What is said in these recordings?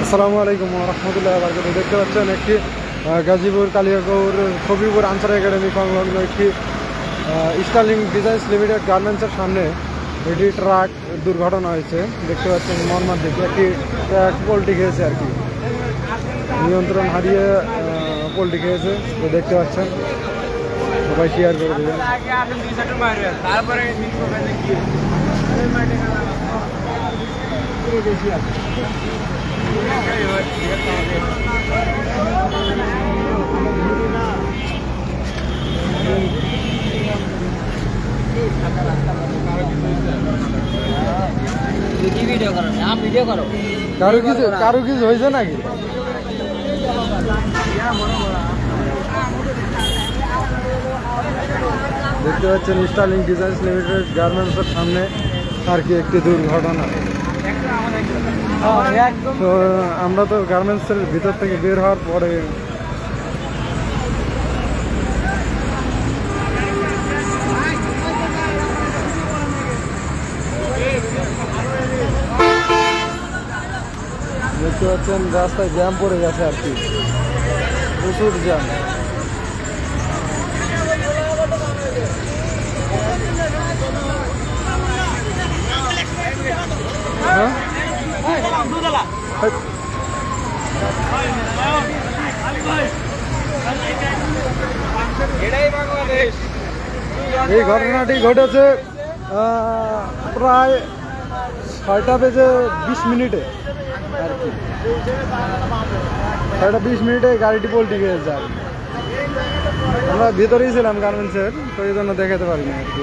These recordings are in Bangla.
আসসালামু আলাইকুম রহমতুল্লাহ বারকাতুহু। দেখতে পাচ্ছেন একটি গাজীপুর কালিয়াকৈর ছবিপুর আনসার একাডেমি সংলগ্ন একটি স্টার্লিং ডিজাইন্স লিমিটেড গার্মেন্টসের সামনে একটি ট্রাক দুর্ঘটনা হয়েছে। দেখতে পাচ্ছেন মর্মার দিকে একটি ট্রাক পল্টি খেয়েছে আর কি, নিয়ন্ত্রণ হারিয়ে পল্টি খেয়েছে। তো দেখতে পাচ্ছেন, সবাই শেয়ার করে দেবেন। কারো কিছু হয়েছে নাকি? দেখতে পাচ্ছেন স্টার্লিং ডিজাইন্স লিমিটেড গার্মেন্টসের সামনে আর কি একটি দুর্ঘটনা। তো আমরা তো গার্মেন্টসের ভিতর থেকে বের হওয়ার পরে দেখতে পাচ্ছেন রাস্তায় জ্যাম পড়ে গেছে আর কি, প্রচুর জ্যাম। এই ঘটনাটি ঘটেছে প্রায় 6টা বেজে 20 মিনিটে আর কি। 6টা 20 মিনিটে গাড়িটি পল্টি খেয়েছে আর কি। আমরা ভিতরেই ছিলাম গার্মেন্টসের, তো এই জন্য দেখাতে পারিনি আর কি।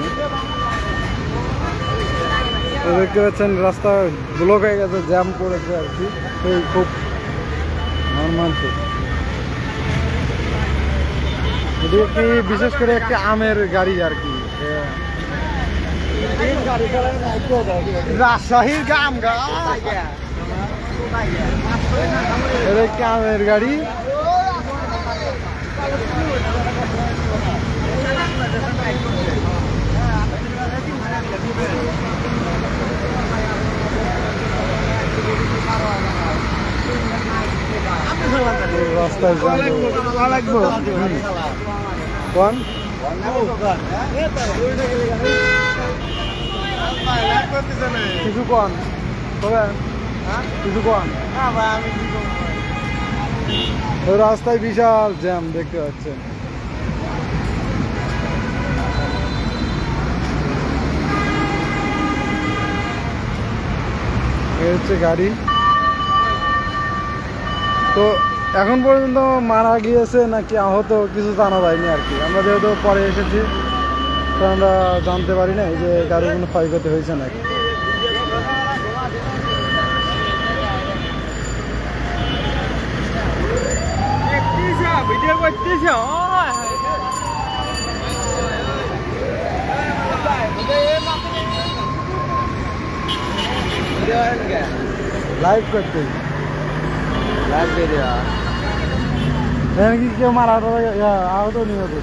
তো দেখতে পাচ্ছেন রাস্তা ব্লক হয়ে গেছে, জ্যাম পড়েছে আর কি। এই খুব নর্মাল। এটি একটি বিশেষ করে একটি আমের গাড়ি আর কি, রাজশাহীর গাম একটি আমের গাড়ি। রাস্তায় কোন কিছু কোন কিছু কোন রাস্তায় বিশাল জ্যাম দেখতে পাচ্ছেন। এই হচ্ছে গাড়ি। তো এখন পর্যন্ত মারা গিয়েছে নাকি আহত কিছু জানা যায়নি আর কি। আমরা যেহেতু পরে এসেছি, তো আমরা জানতে পারি না যে গাড়ির কোনো ক্ষয়ক্ষতি হয়েছে নাকি। লাইভ করতে কি কেউ মারা আহত নিহত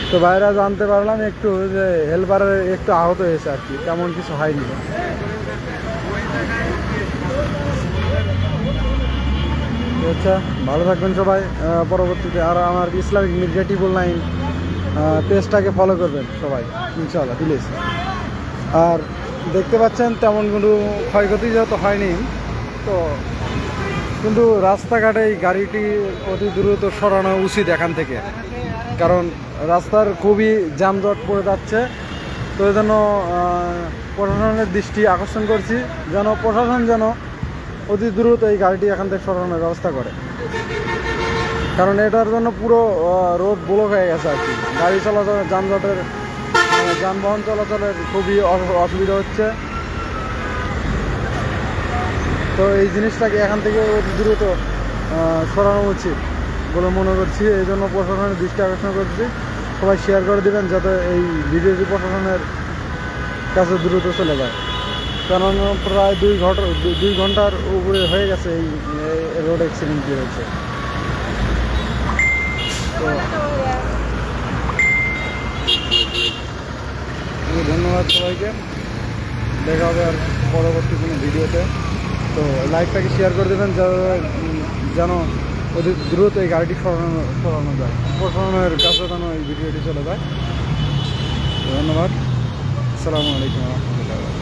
তো বাইরে জানতে পারলাম একটু যে হেল্পারের একটু আহত হয়েছে আর কি, তেমন কিছু হয়নি। আচ্ছা, ভালো থাকবেন সবাই। পরবর্তীতে আর আমার ইসলামিক মিডিয়া ট্রিপল নাইন পেজটাকে ফলো করবেন সবাই ইনশাআল্লাহ প্লিজ। আর দেখতে পাচ্ছেন তেমন কোনো ক্ষয়ক্ষতি যেহেতু হয়নি, তো কিন্তু রাস্তাঘাটে এই গাড়িটি অতি দ্রুত সরানো উচিত এখান থেকে, কারণ রাস্তার খুবই যানজট পড়ে যাচ্ছে। তো এই জন্য প্রশাসনের দৃষ্টি আকর্ষণ করছি, যেন প্রশাসন যেন অতি দ্রুত এই গাড়িটি এখান থেকে সরানোর ব্যবস্থা করে, কারণ এটার জন্য পুরো রোড ব্লক হয়ে গেছে আর কি। গাড়ি চলাচল, যানজটের, যানবাহন চলাচলের খুবই অসুবিধা হচ্ছে। তো এই জিনিসটাকে এখান থেকে অতি দ্রুত সরানো উচিত বলে মনে করছি। এই জন্য প্রশাসনের দৃষ্টি আকর্ষণ করছি। সবাই শেয়ার করে দেবেন যাতে এই ভিডিওটি প্রশাসনের কাছে দ্রুত চলে যায়, কারণ প্রায় 2 ঘন্টার উপরে হয়ে গেছে এই রোড অ্যাক্সিডেন্টটি হয়েছে। তো ধন্যবাদ সবাইকে। দেখা হবে আর পরবর্তী কোনো ভিডিওতে। তো লাইভটাকে শেয়ার করে দেবেন যেন অতি দ্রুত এই গাড়িটি সরানো যায়, প্রশাসনের কাছে যেন এই ভিডিওটি চলে যায়। ধন্যবাদ। আসসালামু আলাইকুম রহমতুল্লাহ।